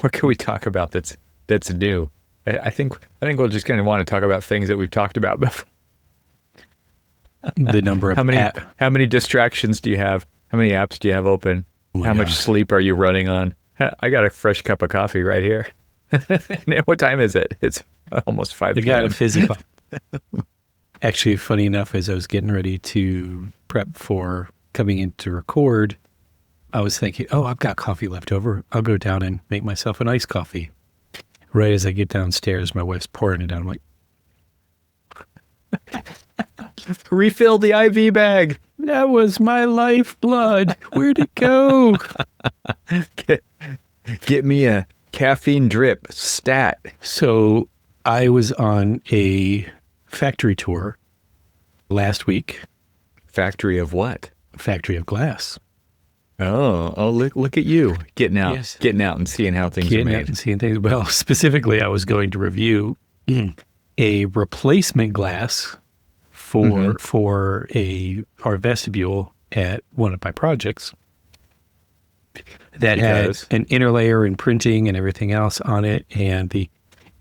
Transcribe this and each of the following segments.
what can we talk about that's new? I think we'll just kind of want to talk about things that we've talked about before. The number of how many distractions do you have? How many apps do you have open? How much sleep are you running on? I got a fresh cup of coffee right here. What time is it? It's almost 5 p.m. You got a fizzy pop. Actually, funny enough, as I was getting ready to prep for coming in to record, I was thinking, oh, I've got coffee left over. I'll go down and make myself an iced coffee. Right as I get downstairs, my wife's pouring it down. I'm like, refill the IV bag. That was my lifeblood. Where'd it go? Get me a caffeine drip stat. So I was on a factory tour last week. Factory of what? Factory of glass. Oh, look at you getting out, yes. Getting out and seeing how things are made. Out and seeing things. Well, specifically, I was going to review a replacement glass for our vestibule at one of my projects that had an inner layer and printing and everything else on it, and the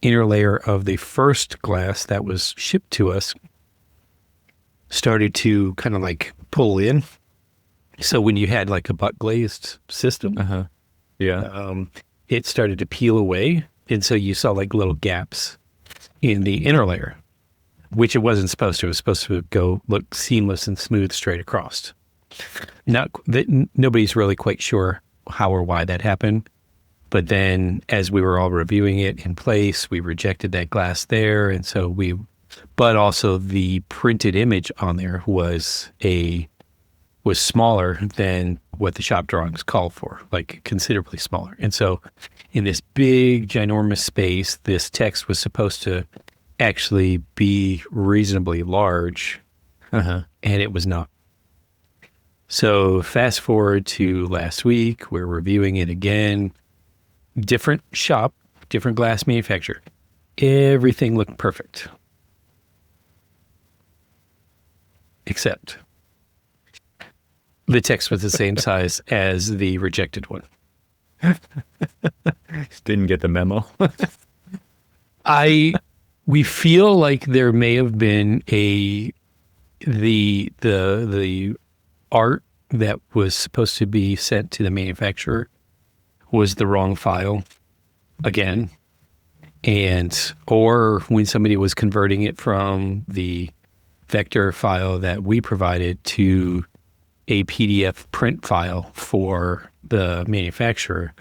inner layer of the first glass that was shipped to us started to kind of like pull in. So when you had like a butt glazed system, it started to peel away. And so you saw like little gaps in the inner layer, which it wasn't supposed to. It was supposed to look seamless and smooth straight across. Nobody's really quite sure how or why that happened. But then as we were all reviewing it in place, we rejected that glass there. And so but also the printed image on there was smaller than what the shop drawings called for, like considerably smaller. And so in this big, ginormous space, this text was supposed to actually be reasonably large, and it was not. So fast forward to last week, we're reviewing it again. Different shop, different glass manufacturer. Everything looked perfect. Except the text was the same size as the rejected one. Didn't get the memo. We feel like there may have been the art that was supposed to be sent to the manufacturer was the wrong file again. Or when somebody was converting it from the vector file that we provided to a PDF print file for the manufacturer,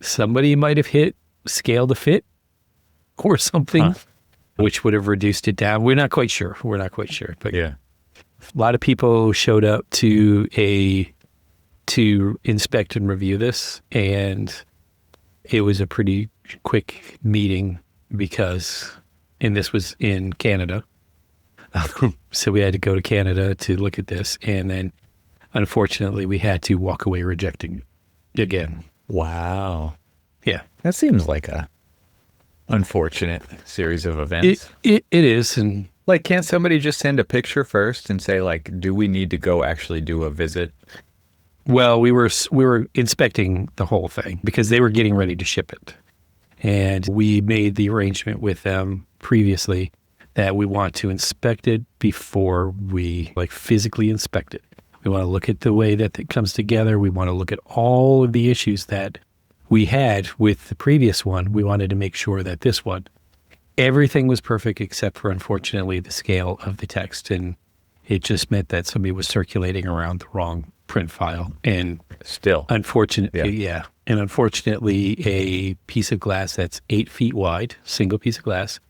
somebody might have hit scale to fit or something, which would have reduced it down. We're not quite sure. But yeah, a lot of people showed up to inspect and review this, and it was a pretty quick meeting and this was in Canada. So we had to go to Canada to look at this, and then unfortunately we had to walk away rejecting it again. Wow. Yeah. That seems like a unfortunate series of events. It is. And like, can't somebody just send a picture first and say, like, do we need to go actually do a visit? Well, we were inspecting the whole thing because they were getting ready to ship it. And we made the arrangement with them previously that we want to inspect it before we physically inspect it. We want to look at the way that it comes together. We want to look at all of the issues that we had with the previous one. We wanted to make sure that this one, everything was perfect except for, unfortunately, the scale of the text. And it just meant that somebody was circulating around the wrong print file. And still, unfortunately, and unfortunately, a piece of glass that's 8 feet wide, single piece of glass,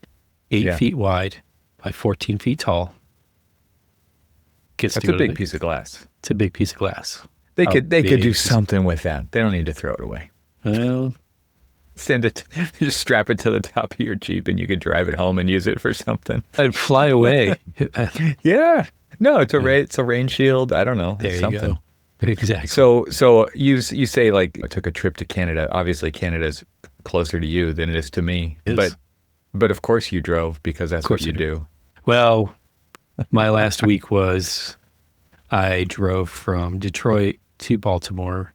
8 feet wide by 14 feet tall. That's a big piece of glass. It's a big piece of glass. They could do something with that. They don't need to throw it away. Well, just strap it to the top of your Jeep and you could drive it home and use it for something. I'd fly away. Yeah. No, it's a rain shield. I don't know. There something. You go. Exactly. So you say, like, I took a trip to Canada. Obviously, Canada's closer to you than it is to me. Yes. But of course you drove because that's what you do. Well, my last week was I drove from Detroit to Baltimore,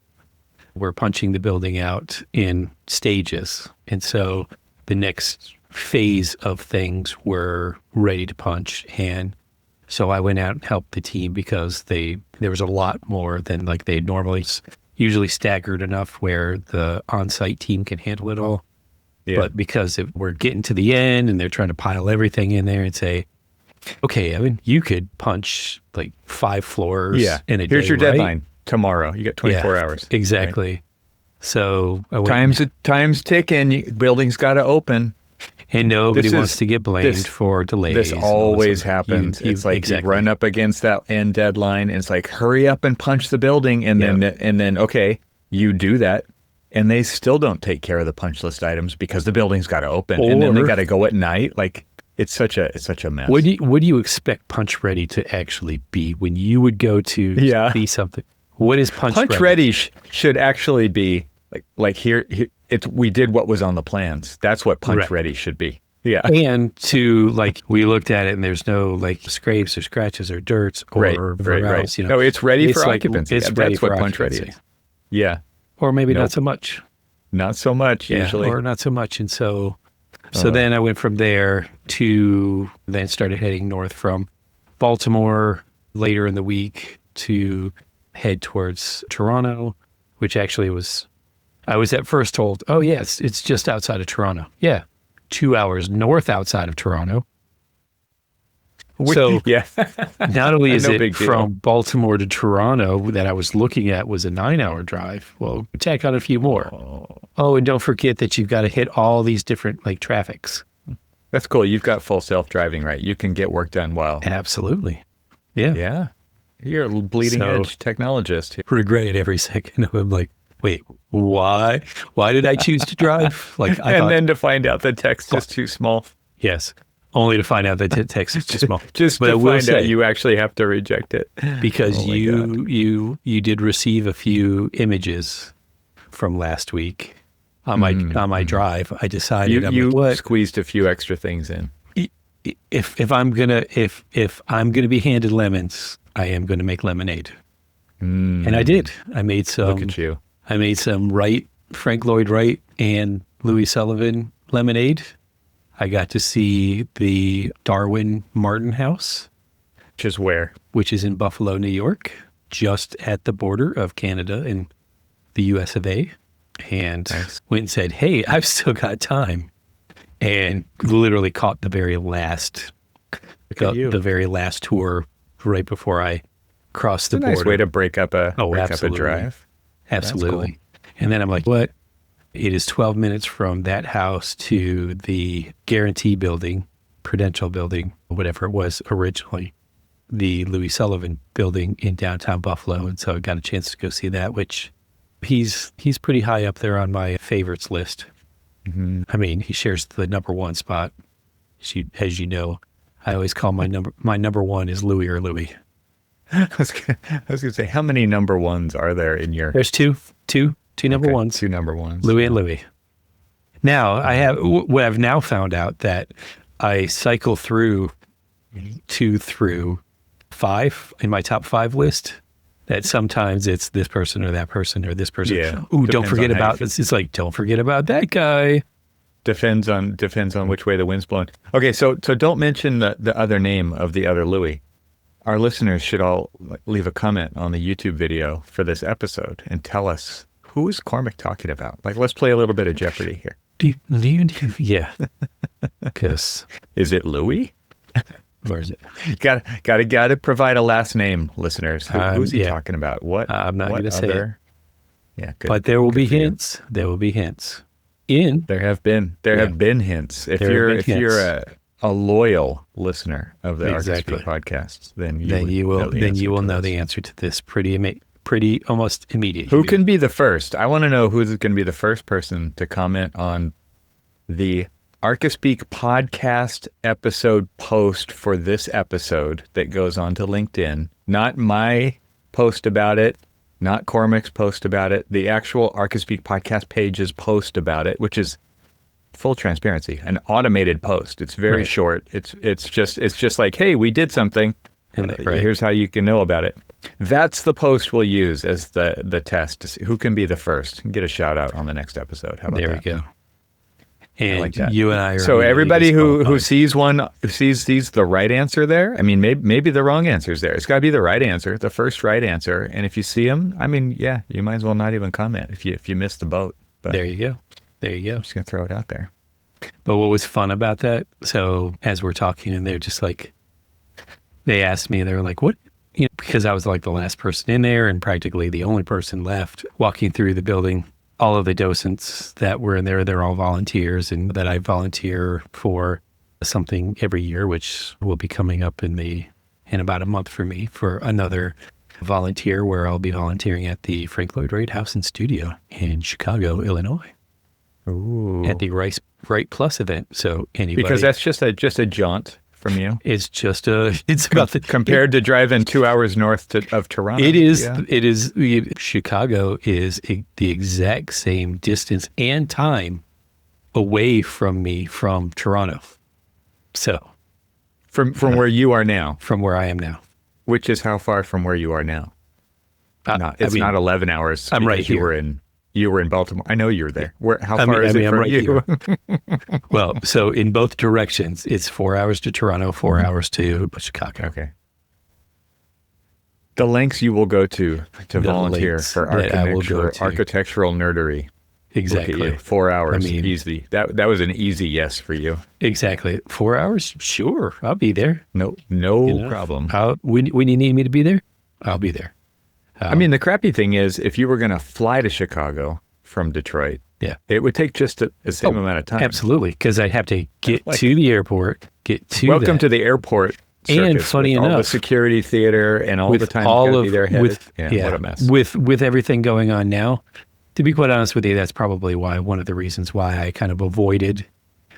we're punching the building out in stages. And so the next phase of things were ready to punch. And so I went out and helped the team because there was a lot more than like they normally, usually staggered enough where the on-site team can handle it all. Yeah. But because we're getting to the end and they're trying to pile everything in there and say, okay, Evan, you could punch like 5 floors in a day. Here's your right? deadline tomorrow. You got 24 hours. Exactly. Right? So time's ticking. Building's got to open. And nobody wants to get blamed for delays. This always happens. It's like you run up against that end deadline, and it's like, hurry up and punch the building. And then, okay, you do that. And they still don't take care of the punch list items because the building's got to open. And then they got to go at night. Like, it's such a mess. What do you expect Punch Ready to actually be when you would go to see something? What is Punch Ready? Punch Ready should actually be like here we did what was on the plans. That's what Punch Ready should be. Yeah. And to we looked at it and there's no scrapes or scratches or dirts or right. No, it's ready for occupancy. That's what Punch Ready is. Yeah. Or maybe not so much. Not so much usually. Or not so much. And so then I went from there to then started heading north from Baltimore later in the week to head towards Toronto, which actually I was at first told, oh, yes, it's just outside of Toronto. Yeah, 2 hours north outside of Toronto. So not only is it from Baltimore to Toronto that I was looking at was a 9-hour drive. Well, tack on a few more. Oh, and don't forget that you've got to hit all these different traffics. That's cool. You've got full self-driving, right? You can get work done well. Absolutely. Yeah. Yeah. You're a bleeding edge technologist. Regret it every second. I'm like, wait, why? Why did I choose to drive? Then to find out the text is too small. Yes. Only to find out that the text is too small. Just to find out you actually have to reject it. Because you did receive a few images from last week on my drive. I decided you squeezed a few extra things in. If I'm gonna be handed lemons, I am gonna make lemonade. And I did. I made some. Look at you. I made some Frank Lloyd Wright and Louis Sullivan lemonade. I got to see the Darwin Martin House. Which is where? Which is in Buffalo, New York, just at the border of Canada and the US of A. And went and said, hey, I've still got time. And literally caught the very last tour right before I crossed the border. Nice way to break up a drive. Absolutely. Cool. And then I'm like, what? It is 12 minutes from that house to the Guarantee Building, Prudential Building, whatever it was originally, the Louis Sullivan Building in downtown Buffalo. And so I got a chance to go see that, which he's pretty high up there on my favorites list. Mm-hmm. I mean, he shares the number one spot. As you know, I always call my number one is Louis or Louis. I was going to say, how many number ones are there in your... There's two number ones. 2 number ones. Louis and Louis. Now, I've now found out that I cycle through 2 through 5 in my top 5 list, that sometimes it's this person or that person or this person. Yeah. Ooh, don't forget about this. It's like, don't forget about that guy. Depends on which way the wind's blowing. Okay, so don't mention the other name of the other Louis. Our listeners should all leave a comment on the YouTube video for this episode and tell us, who is Cormac talking about? Let's play a little bit of Jeopardy here. Yeah. Because is it Louis? Where is it? Got to provide a last name, listeners. Who's he talking about? What? I'm not going to say it. Yeah, good. But there will be hints. There will be hints. There have been hints. If you're a loyal listener of the Archispeak podcasts, then you will know the answer to this pretty almost immediately. Who can be the first? I want to know who's going to be the first person to comment on the Archispeak podcast episode post for this episode that goes on to LinkedIn. Not my post about it, not Cormac's post about it, the actual Archispeak podcast page's post about it, which is full transparency, an automated post. It's very short. It's just like, hey, we did something. And here's how you can know about it. That's the post we'll use as the test to see who can be the first. Get a shout out on the next episode. How about there that? There we go. And like that. You and I are so everybody who sees the right answer there. I mean, maybe the wrong answer is there. It's got to be the right answer, the first right answer. And if you see them, I mean, yeah, you might as well not even comment if you missed the boat. But there you go. I'm just gonna throw it out there. But what was fun about that? So as we're talking, and they're just like, they asked me, they were like, "What?" You know, because I was like the last person in there and practically the only person left walking through the building. All of the docents that were in there, they're all volunteers, and that I volunteer for something every year, which will be coming up in about a month for me for another volunteer where I'll be volunteering at the Frank Lloyd Wright House and Studio in Chicago, Illinois. Ooh. At the Wright Plus event. So anybody, because that's just a jaunt from you. It's just it's about compared to driving 2 hours north of Toronto. It is. Yeah. It is. Chicago is the exact same distance and time away from me from Toronto. So from where you are now, from where I am now, which is how far from where you are now? It's not 11 hours. I'm right here. You were in Baltimore. I know you were there. How far is it from you? Well, so in both directions, it's 4 hours to Toronto, 4 hours to Chicago. Okay. The lengths you will go to volunteer for architectural nerdery. Exactly. 4 hours, easy. That was an easy yes for you. Exactly. 4 hours? Sure. I'll be there. No problem. When you need me to be there, I'll be there. I mean, the crappy thing is, if you were going to fly to Chicago from Detroit, it would take just the same amount of time. Absolutely, because I'd have to get to the airport, welcome to the airport circus, and funny enough, all the security theater and all the time you got to be there headed. What a mess. With everything going on now, to be quite honest with you, that's probably one of the reasons why I kind of avoided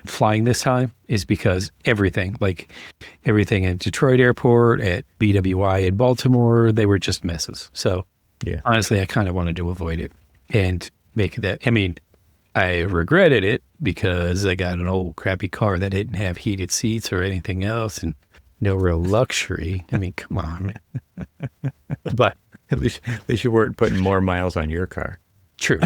flying this time is because everything at Detroit Airport, at BWI in Baltimore, they were just messes. So honestly, I kind of wanted to avoid it and make that. I mean, I regretted it because I got an old crappy car that didn't have heated seats or anything else and no real luxury. I mean, come on. But at least you weren't putting more miles on your car. True.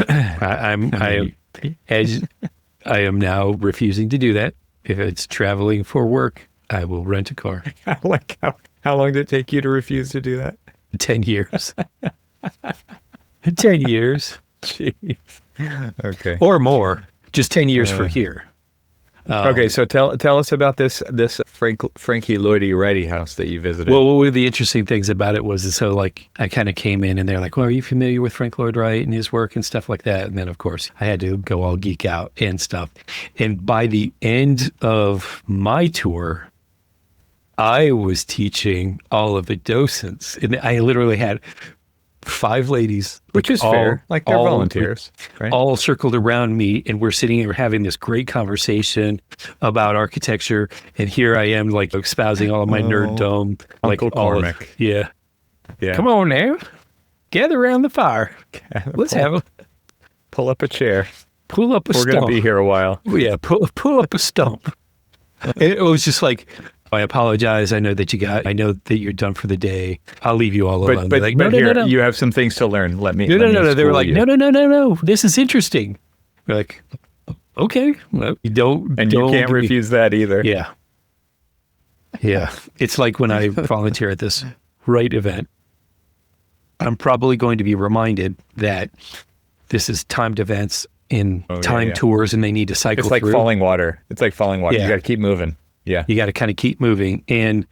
I am now refusing to do that. If it's traveling for work, I will rent a car. How long did it take you to refuse to do that? 10 years. 10 years. Jeez. Okay. Or more. Just 10 years for here. Okay, so tell us about this Frankie Lloyd Wright house that you visited. Well, one of the interesting things about it was, so like I kind of came in and they're like, "Well, are you familiar with Frank Lloyd Wright and his work and stuff like that?" And then, of course, I had to go all geek out and stuff. And by the end of my tour, I was teaching all of the docents, and I literally had 5 ladies, which is fair, like they're volunteers, right? All circled around me, and we're sitting here having this great conversation about architecture. And here I am, like espousing all of my nerddom, like Uncle Cormac. Yeah. Come on now, gather around the fire. Let's pull up a chair. Pull up a stump. We're going to be here a while. Yeah, pull up a stump. And it was just like, I apologize. I know that you're done for the day. I'll leave you all alone. But no. You have some things to learn. Let me. No. They were like, no. This is interesting. We're like, okay. Well, you can't refuse that either. Yeah. It's like when I volunteer at this Wright event, I'm probably going to be reminded that this is timed events in tours, and they need to cycle through. It's like falling water. You got to keep moving. Yeah. You got to kind of keep moving. And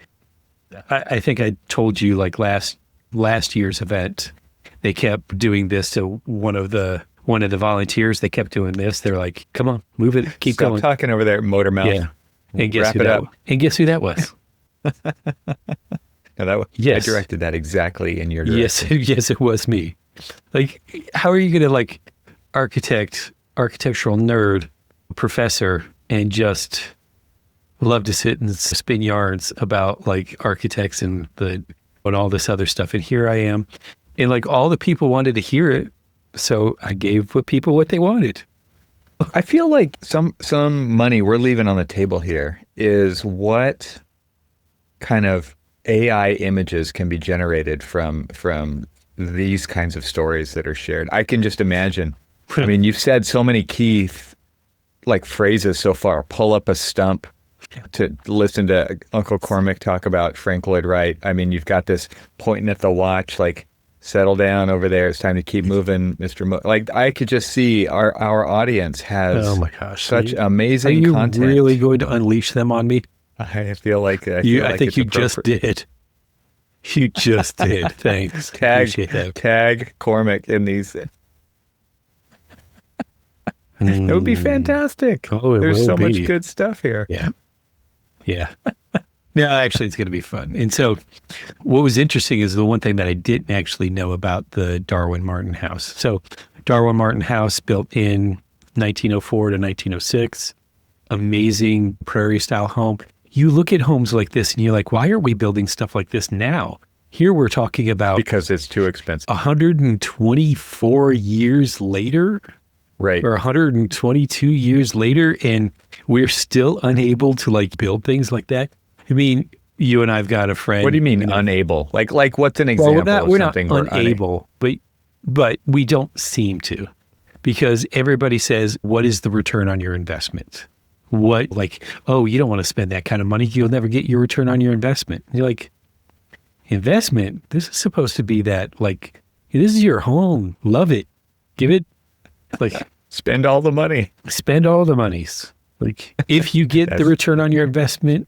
I think I told you, like last year's event, they kept doing this to one of the volunteers. They kept doing this. They're like, "Come on, move it, keep going." Stop talking over there, motor mouth. Yeah. And guess who that was? I directed that exactly in your direction. Yes, it was me. Like, how are you going to like architectural nerd professor and just love to sit and spin yarns about like architects and all this other stuff. And here I am, and like all the people wanted to hear it, so I gave people what they wanted. I feel like some money we're leaving on the table here is what kind of AI images can be generated from these kinds of stories that are shared. I can just imagine. I mean, you've said so many key phrases so far. Pull up a stump, to listen to Uncle Cormac talk about Frank Lloyd Wright. I mean, you've got this pointing at the watch, like, settle down over there. It's time to keep moving, Mr. Like, I could just see our audience has such amazing content. Are you really going to unleash them on me? I feel like I think you just did. You just did. Thanks. Tag Cormac in these. It would be fantastic. There's so much good stuff here. Yeah. No, actually, it's going to be fun. And so what was interesting is the one thing that I didn't actually know about the Darwin Martin house. So Darwin Martin house, built in 1904 to 1906, amazing prairie style home. You look at homes like this and you're like, why are we building stuff like this now? Here we're talking about... Because it's too expensive. 124 years later, right? Or 122 years later, and we're still unable to like build things like that. I mean, you and I've got a friend. What do you mean unable? Like what's an example of something we're not unable, but we don't seem to, because everybody says, what is the return on your investment? What, like, oh, you don't want to spend that kind of money. You'll never get your return on your investment. And you're like, investment? This is supposed to be that, like, this is your home. Love it. Give it, like. Spend all the money. Spend all the monies. Like, if you get the return on your investment,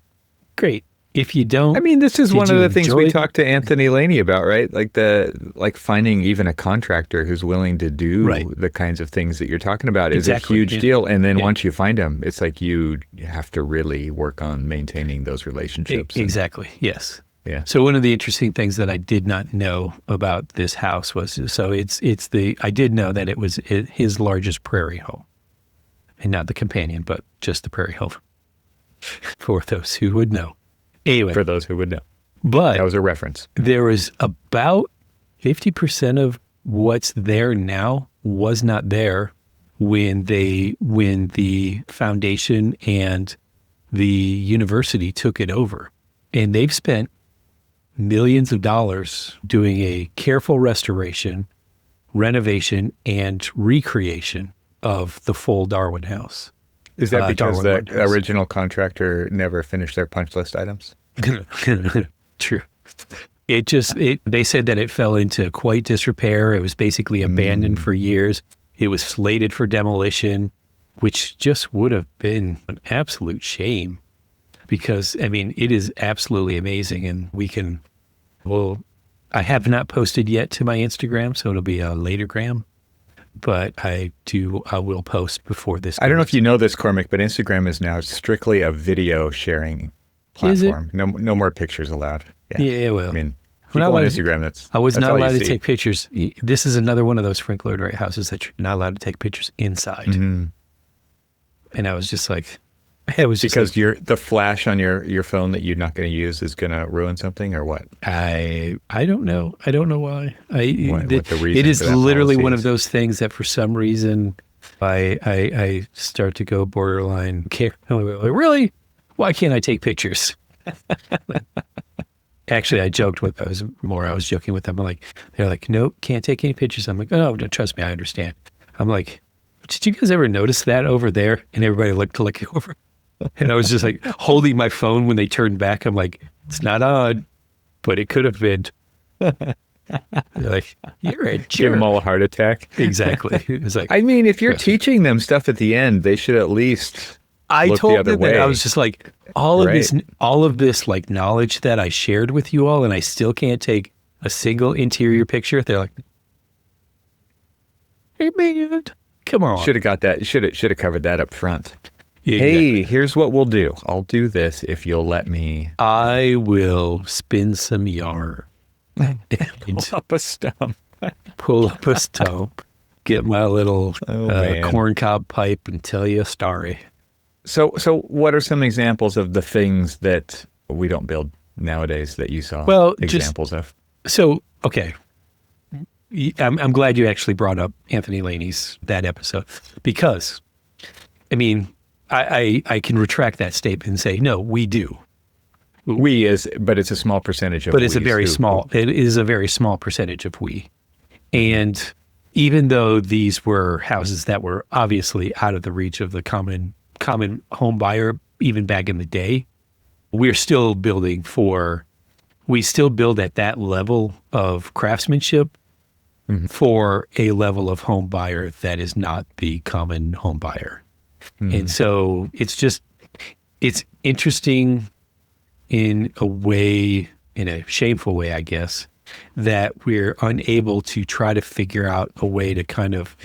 great. If you don't, I mean, this is one of the things we talked to Anthony Laney about, right? Like finding even a contractor who's willing to do the kinds of things that you're talking about is a huge deal. And then once you find them, it's like you have to really work on maintaining those relationships. Exactly. Yes. Yeah. So one of the interesting things that I did not know about this house was, I did know that it was his largest prairie home, and not the companion, but just the prairie home. For those who would know. Anyway. For those who would know. But that was a reference. There was about 50% of what's there now was not there when the foundation and the university took it over. And they've spent millions of dollars doing a careful restoration, renovation, and recreation of the full Darwin house. Is that because the original contractor never finished their punch list items? True. They said that it fell into quite disrepair. It was basically abandoned for years. It was slated for demolition, which just would have been an absolute shame, because, I mean, it is absolutely amazing. And I have not posted yet to my Instagram, so it'll be a latergram. But I will post before this. I don't know if you know this, Cormac, but Instagram is now strictly a video sharing platform. No more pictures allowed. Yeah, well. I mean, people on Instagram, I was not allowed to take pictures. This is another one of those Frank Lloyd Wright houses that you're not allowed to take pictures inside. Mm-hmm. And I was just like, because the flash on your phone that you're not going to use is going to ruin something, or what? I don't know. I don't know why. What the reason it is literally one of those things that for some reason I start to go borderline care. Really? Why can't I take pictures? Actually, I joked with. I was joking with them. I'm like, they're like, nope, can't take any pictures. I'm like, oh, no, trust me, I understand. I'm like, did you guys ever notice that over there? And everybody looked to look over. And I was just like holding my phone when they turned back. I'm like, it's not on, but it could have been. They're like, you're a jerk. Give them all a heart attack. Exactly. It was like, I mean, if you're teaching them stuff at the end, they should at least look told the other them way. That I was just like, all of this like knowledge that I shared with you all, and I still can't take a single interior picture. They're like, hey man, come on. Should have got that. Should have covered that up front. Yeah, hey, here's what we'll do. I'll do this if you'll let me. I will spin some yarn. Pull up a stump. Get my little corncob pipe and tell you a story. So what are some examples of the things that we don't build nowadays that you saw examples of? So, okay. I'm glad you actually brought up Anthony Laney's that episode, because, I mean, I can retract that statement and say, no, we do. but it's a small percentage of But it's a very small, it is a very small percentage of we. And even though these were houses that were obviously out of the reach of the common home buyer, even back in the day, we still build at that level of craftsmanship for a level of home buyer that is not the common home buyer. And so it's interesting in a way, in a shameful way, I guess, that we're unable to try to figure out a way to kind of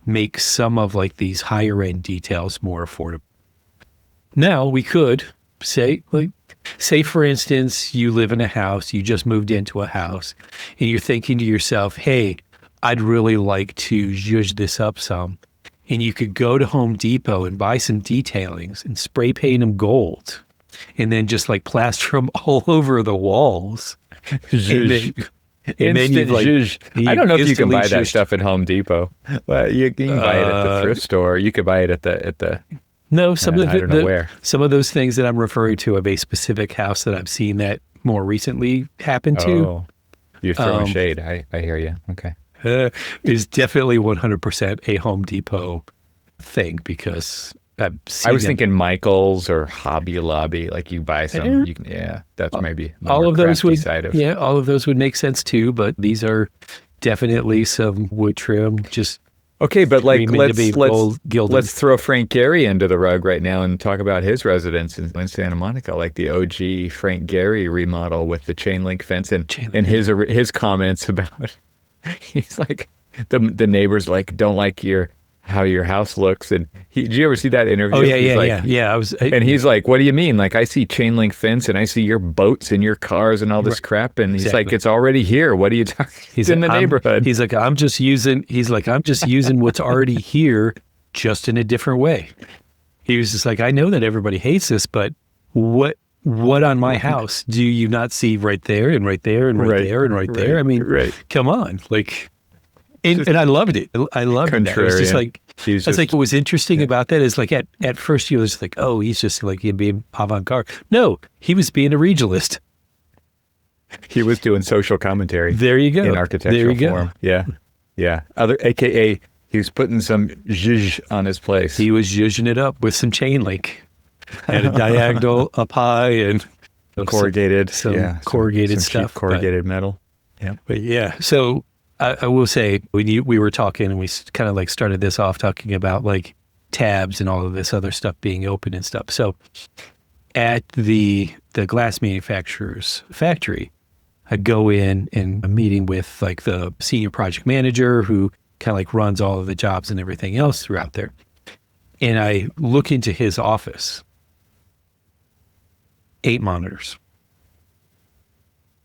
make some of like these higher end details more affordable. Now we could say for instance, you live in a house, you just moved into a house, and you're thinking to yourself, hey, I'd really like to zhuzh this up some. And you could go to Home Depot and buy some detailings and spray paint them gold, and then just like plaster them all over the walls. And then you I don't know if you can buy that stuff at Home Depot. But you can buy it at the thrift store. You could buy it at the No, some of those things that I'm referring to of a specific house that I've seen that more recently happened to. Oh, you're throwing shade. I hear you. Okay. Is definitely 100% a Home Depot thing, because I was thinking Michael's or Hobby Lobby. Like you buy some, that's maybe all of those would all of those would make sense too. But these are definitely some wood trim. Just okay, but like let's throw Frank Gehry into the rug right now and talk about his residence in Santa Monica, like the OG Frank Gehry remodel with the chain link fence and his comments about. He's like, the neighbors like don't like how your house looks, and did you ever see that interview? Oh yeah. And he's like, what do you mean? Like I see chain link fence and I see your boats and your cars and all this crap, and he's like, it's already here. What are you talking? He's in the neighborhood. He's like, I'm just using what's already here, just in a different way. He was just like, I know that everybody hates this, but what on my house do you not see right there and right there and right there and right there? I mean, come on, like, and I loved it. I loved it. It was just like, like what was interesting about that is like at first you was like, oh, he's just like being avant-garde. No, he was being a regionalist. He was doing social commentary. There you go. In architectural form. Yeah. Yeah. AKA he was putting some zhuzh on his place. He was zhuzhing it up with some chain link. Had a diagonal up high and corrugated, some corrugated stuff, cheap corrugated metal. Yeah, but yeah. So I will say we were talking, and we kind of like started this off talking about like tabs and all of this other stuff being open and stuff. So at the glass manufacturer's factory, I go in and I'm meeting with like the senior project manager who kind of like runs all of the jobs and everything else throughout there, and I look into his office. 8 monitors.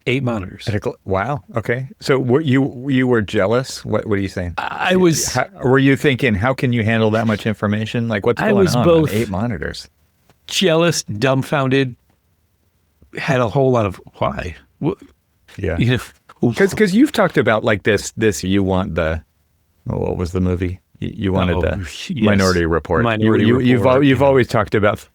8 monitors. Wow. Okay. So you were jealous? What are you saying? I was. Were you thinking, how can you handle that much information? Like what's going on 8 monitors? Jealous, dumbfounded, had a whole lot of why. Yeah. Because you've talked about like this, you want what was the movie? You wanted the Minority Report. You've always talked about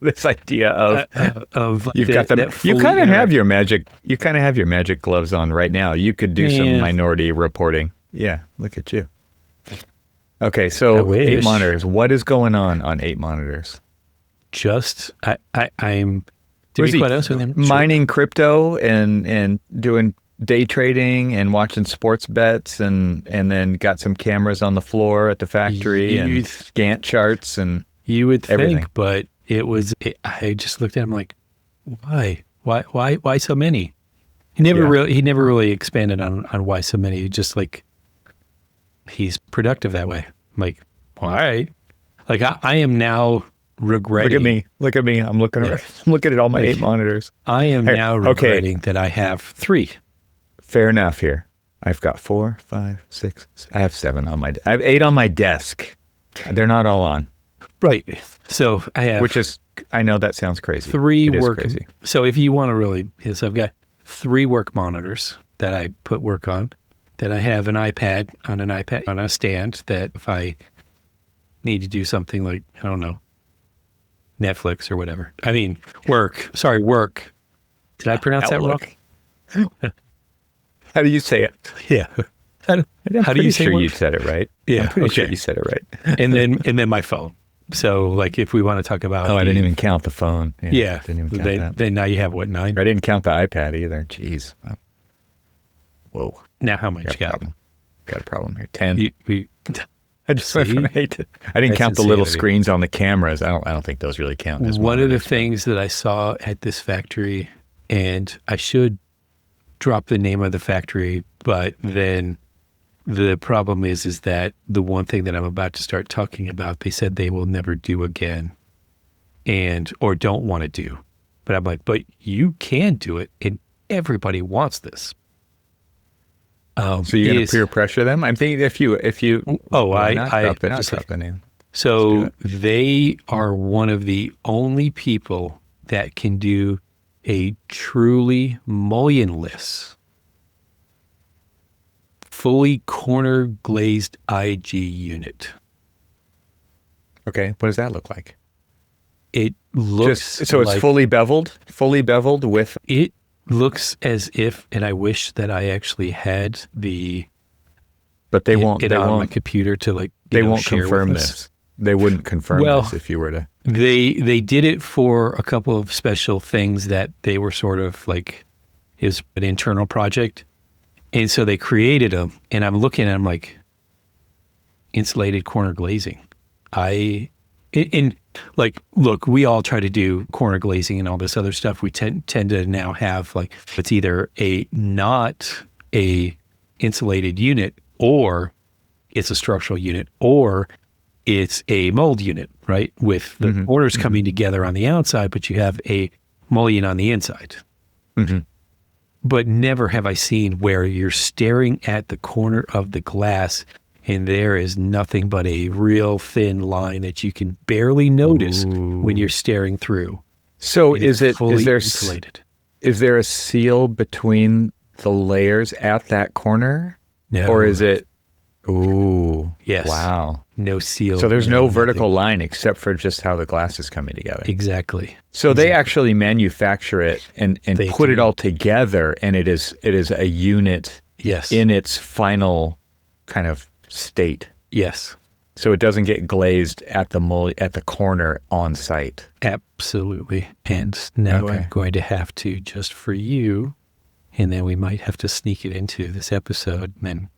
this idea of you kind of have your magic gloves on right now. You could do some Minority Reporting. Yeah, look at you. Okay, so 8 monitors. What is going on 8 monitors? I'm to be quite honest with him, mining crypto and doing day trading and watching sports bets and then got some cameras on the floor at the factory and Gantt charts and you would everything. Think, but I just looked at him like, why so many? He never really expanded on why so many. Just like he's productive that way. I'm like, all right. Like I am now regretting. Look at me. I'm looking at all my 8 monitors. I am now regretting that I have 3. Fair enough here. I've got 4, 5, 6. I have 7 on I have 8 on my desk. They're not all on. Right. So I have, which is, I know that sounds crazy. 3 work. Crazy. So if you want to really, so I've got 3 work monitors that I put work on. Then I have an iPad on a stand that if I need to do something like, I don't know, Netflix or whatever. I mean, work. Did I pronounce that wrong? How do you say it? Yeah. How do you say sure you said it right. Yeah. I'm pretty sure you said it right. and then my phone. So like if we want to talk about I didn't even count the phone. Yeah. Didn't even count that. Then now you have what, 9? I didn't count the iPad either. Jeez. Whoa. Now how much you got? Got a problem here. 10. I just hate it. I didn't count the little screens on the cameras. I don't think those really count as one of the things that I saw at this factory, and I should drop the name of the factory, but then the problem is that the one thing that I'm about to start talking about, they said they will never do again or don't want to do. But I'm like, but you can do it, and everybody wants this. So you're going to peer pressure them? I'm thinking if you So they are one of the only people that can do a truly mullionless, fully corner-glazed IG unit. Okay, what does that look like? It looks so it's fully beveled with. It looks as if, and I wish that I actually had but they won't on my computer to they won't confirm this. They wouldn't confirm this if you were to. They did it for a couple of special things that they were sort of like, it was an internal project. And so they created them, and I'm looking at them like insulated corner glazing. Look, we all try to do corner glazing and all this other stuff. We tend to now have like, it's either not a insulated unit, or it's a structural unit, or it's a mold unit, right? With the corners coming together on the outside, but you have a mullion on the inside. Mm-hmm. But never have I seen where you're staring at the corner of the glass and there is nothing but a real thin line that you can barely notice when you're staring through. So is there insulated? Is there a seal between the layers at that corner? No. Or is it? Ooh. Yes. Wow. No seal. So there's no vertical line except for just how the glass is coming together. Exactly. So they actually manufacture it and put it all together, and it is a unit. Yes. In its final kind of state. Yes. So it doesn't get glazed at the corner on site. Absolutely. And now I'm going to have to, just for you, and then we might have to sneak it into this episode and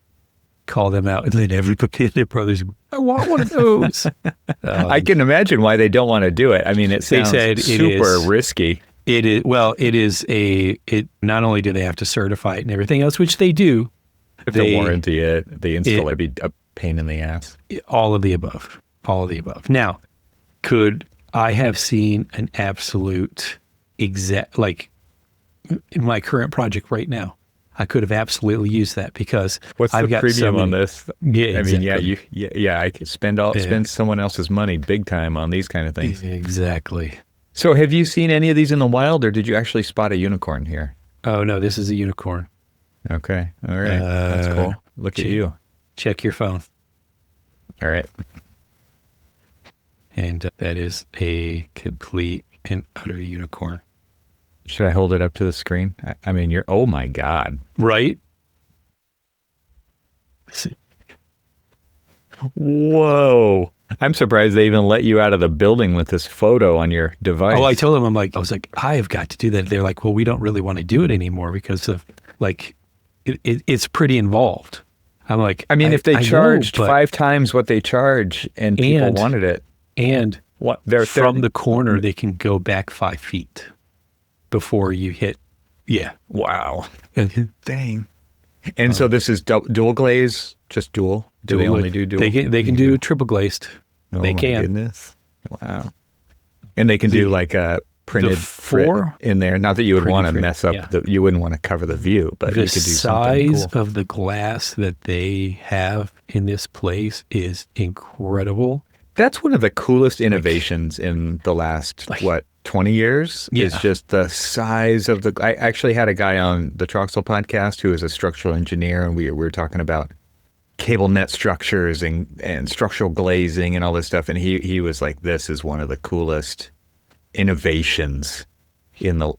call them out and let everybody, their brothers, I want one of those. I can imagine why they don't want to do it. I mean, it sounds super risky. It is. Well, not only do they have to certify it and everything else, which they do. They warranty it. The installer be a pain in the ass. All of the above. All of the above. Now, could I have seen an absolute exact, like in my current project right now, I could have absolutely used that because I've got premium on this? Yeah, exactly. I mean, I could spend someone else's money big time on these kind of things. Exactly. So have you seen any of these in the wild, or did you actually spot a unicorn here? Oh, no, this is a unicorn. Okay. All right. That's cool. Look at you. Check your phone. All right. And that is a complete and utter unicorn. Should I hold it up to the screen? I mean, oh my God. Right? Whoa. I'm surprised they even let you out of the building with this photo on your device. Oh, I told them, I was like, I have got to do that. They're like, well, we don't really want to do it anymore because of like, it's pretty involved. I'm like, I mean, if they charged 5 times what they charge and people wanted it. And from the corner, they can go back 5 feet before you hit. Yeah. Wow. Dang. And so this is dual glaze, just dual? Do they only do dual? They can do triple glazed. They can. Oh my goodness. Wow. And they can do like a printed frit in there. Not that you would want to mess up, you wouldn't want to cover the view, but you could do something cool. The size of the glass that they have in this place is incredible. That's one of the coolest innovations in the last, 20 years? Yeah. Is just the size of the... I actually had a guy on the Troxel podcast who is a structural engineer, and we were talking about cable net structures and structural glazing and all this stuff, and he was like, this is one of the coolest innovations in the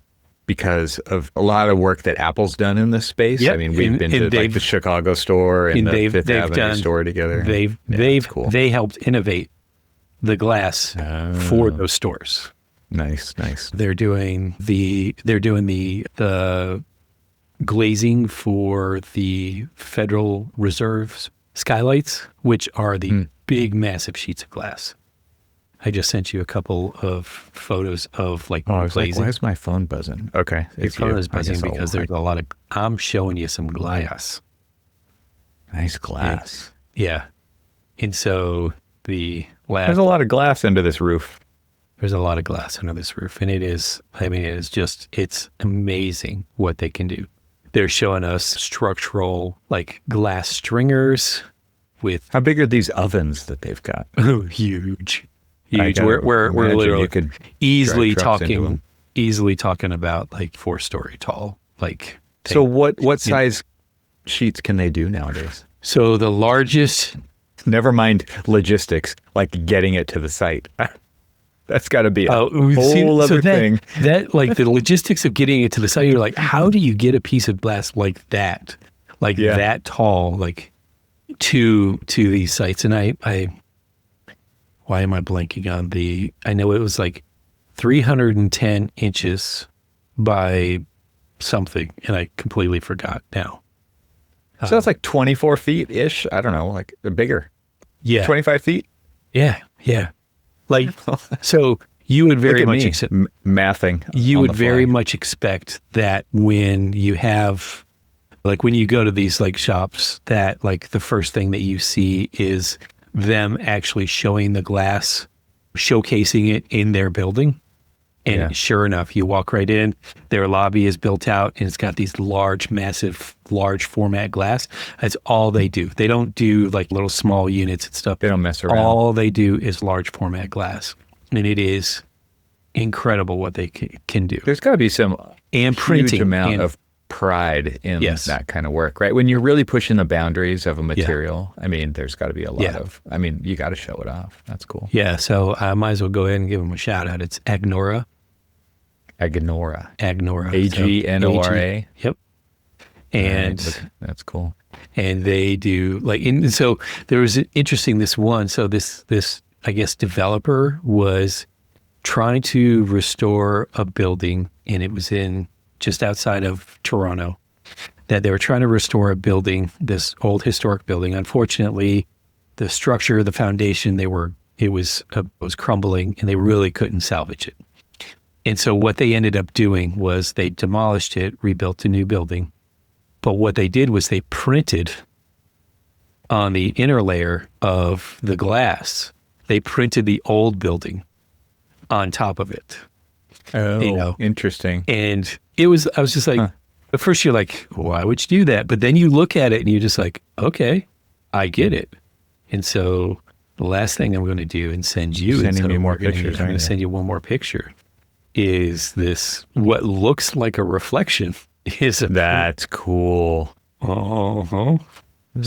because of a lot of work that Apple's done in this space. Yep. I mean, we've been to like the Chicago store and the Fifth Avenue store together. They helped innovate the glass for those stores. Nice. They're doing the glazing for the Federal Reserve's skylights, which are the big, massive sheets of glass. I just sent you a couple of photos of like glazing. Why is my phone buzzing? Okay. Your phone is buzzing because there's a lot of, I'm showing you some glass. Nice glass. Yeah. And so there's a lot of glass under this roof. There's a lot of glass under this roof. And it's amazing what they can do. They're showing us structural like glass stringers with. How big are these ovens that they've got? Oh, huge. We're literally easily talking about like 4-story tall. Like so what size sheets can they do nowadays? So the largest, never mind logistics, like getting it to the site. That's got to be a whole other thing. That like the logistics of getting it to the site, you're like, how do you get a piece of glass like that, that tall, like to these sites? And why am I blanking on I know it was like 310 inches by something, and I completely forgot now. So that's like 24 feet-ish? I don't know, like bigger. Yeah. 25 feet? Yeah. Like, so you would very much mathing. You would very much expect that when you have, like when you go to these like shops, that like the first thing that you see is them actually showing the glass, showcasing it in their building. And sure enough, you walk right in, their lobby is built out and it's got these large format glass. That's all they do. They don't do like little small units and stuff. They don't mess around. All they do is large format glass. And it is incredible what they can do. There's got to be some huge amount of pride in that kind of work, right? When you're really pushing the boundaries of a material, I mean, there's got to be a lot of, I mean, you got to show it off. That's cool. Yeah, so I might as well go ahead and give them a shout out. It's AG Nora. AG Nora. AGNORA. Yep. And that's cool. And they do so there was this one. So this, I guess, developer was trying to restore a building, and it was just outside of Toronto, that they were trying to restore a building, this old historic building. Unfortunately, the structure, the foundation, it was crumbling, and they really couldn't salvage it. And so what they ended up doing was they demolished it, rebuilt a new building. But what they did was they printed on the inner layer of the glass, they printed the old building on top of it. Oh, interesting. And I was just like, at first you're like, why would you do that? But then you look at it and you're just like, okay, I get it. And so the last thing I'm going to do and send you, sending me more pictures. I'm going to send you one more picture. Is this what looks like a reflection? That's cool. So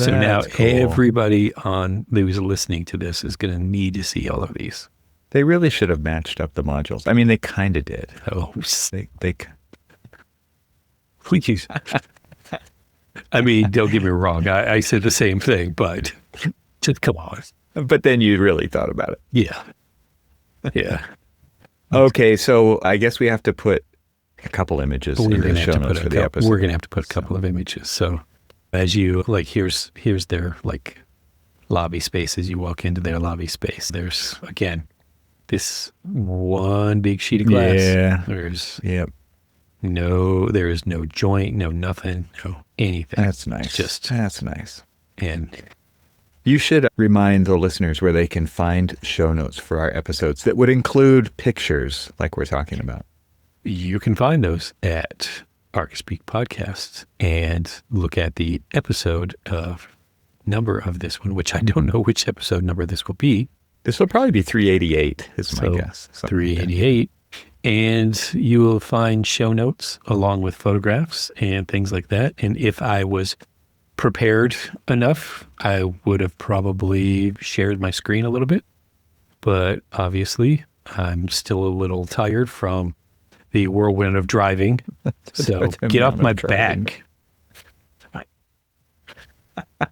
now everybody who's listening to this is going to need to see all of these. They really should have matched up the modules. I mean, they kind of did. Oh, they please. I mean, don't get me wrong. I said the same thing, but just come on. But then you really thought about it. Yeah. Okay, so I guess we have to put a couple images in the show notes for the episode. We're going to have to put a couple of images. So as you, like, here's their, like, lobby space. As you walk into their lobby space, there's, again, this one big sheet of glass. Yeah. There's no joint, no nothing, no anything. That's nice. That's nice. And you should remind the listeners where they can find show notes for our episodes that would include pictures like we're talking about. You can find those at Archispeak Podcasts and look at the episode number of this one, which I don't know which episode number this will be. This will probably be 388 is my guess. 388. And you will find show notes along with photographs and things like that. And if I was prepared enough, I would have probably shared my screen a little bit. But obviously, I'm still a little tired from the whirlwind of driving. So get off my back.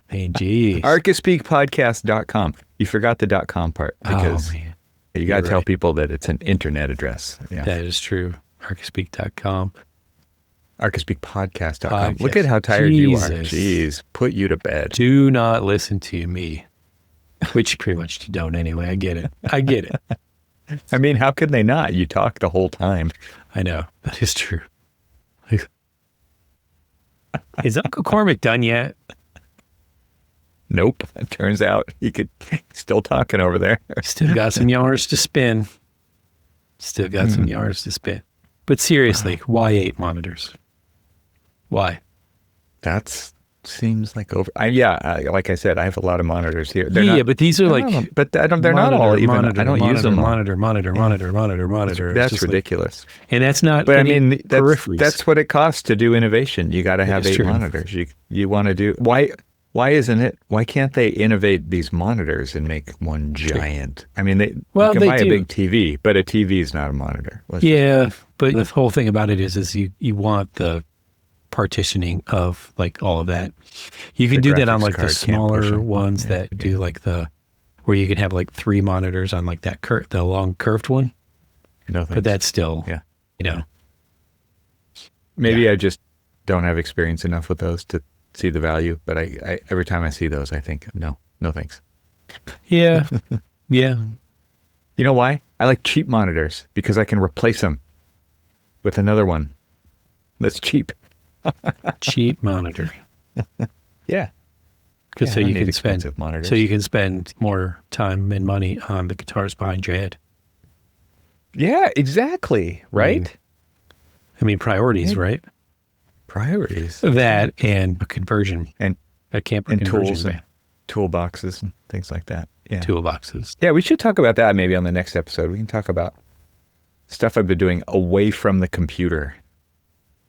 Hey, geez. Archispeakpodcast.com. You forgot the .com part because you got to tell people that it's an internet address. Yeah. That is true. Archispeak.com. Archispeakpodcast.com. Look at how tired you are. Jeez, put you to bed. Do not listen to me. Which pretty much you don't anyway. I get it. I mean, how could they not? You talk the whole time. I know. That is true. Is Uncle Cormac done yet? Nope. It turns out he could still talking over there. Still got some yards to spin. But seriously, why 8 monitors? Why? That seems like over. Like I said, I have a lot of monitors here. But these are like. But they're not all even. I don't use them. Monitor. That's ridiculous. And that's not. But I mean, that's what it costs to do innovation. You got to have 8 monitors. You want to do Why isn't it? Why can't they innovate these monitors and make one giant? I mean, you can buy a big TV, but a TV is not a monitor. But the whole thing about it is you want the partitioning of like all of that. You can do that on like the smaller ones that do like where you can have like 3 monitors on like that the long curved one. No thanks. But that's still, Maybe I just don't have experience enough with those to see the value, but I every time I see those, I think, no thanks. Yeah. You know why? I like cheap monitors because I can replace them with another one that's cheap. Cheap monitor. Yeah. Because so you can spend more time and money on the guitars behind your head. Yeah, exactly. Right? I mean priorities, right? Priorities. That and a conversion. And a camper and conversion. Tools and toolboxes and things like that. Yeah. Toolboxes. Yeah, we should talk about that maybe on the next episode. We can talk about stuff I've been doing away from the computer.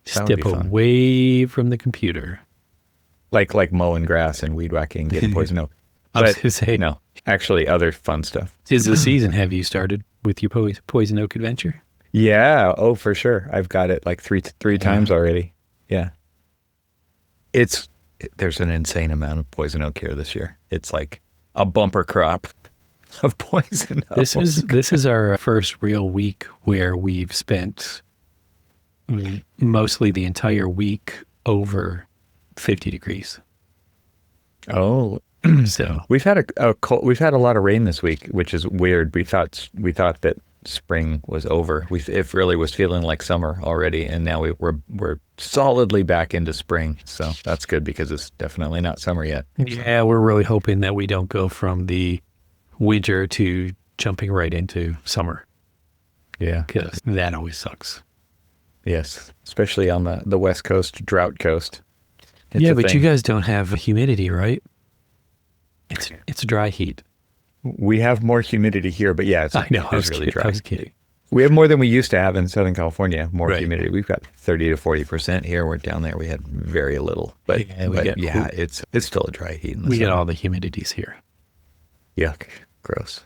Step away from the computer. Like mowing grass and weed whacking, getting poison oak. I was going to say. No, actually other fun stuff. 'Tis the season. Have you started with your poison oak adventure? Yeah. Oh, for sure. I've got it like three times already. Yeah. There's an insane amount of poison oak here this year. It's like a bumper crop of poison oak. This is our first real week where we've spent mostly the entire week over 50 degrees. Oh, so we've had a lot of rain this week, which is weird. We thought that spring was over. It really was feeling like summer already, and now we're solidly back into spring. So that's good because it's definitely not summer yet. Yeah, we're really hoping that we don't go from the winter to jumping right into summer. Yeah, because that always sucks. Yes, especially on the West Coast, drought coast. But you guys don't have humidity, right? It's a dry heat. We have more humidity here, but yeah, it's really dry. I was kidding. We have more than we used to have in Southern California, humidity. We've got 30 to 40% here. We're down there. We had very little. But it's still a dry heat. We get all the humidities here. Yuck. Gross.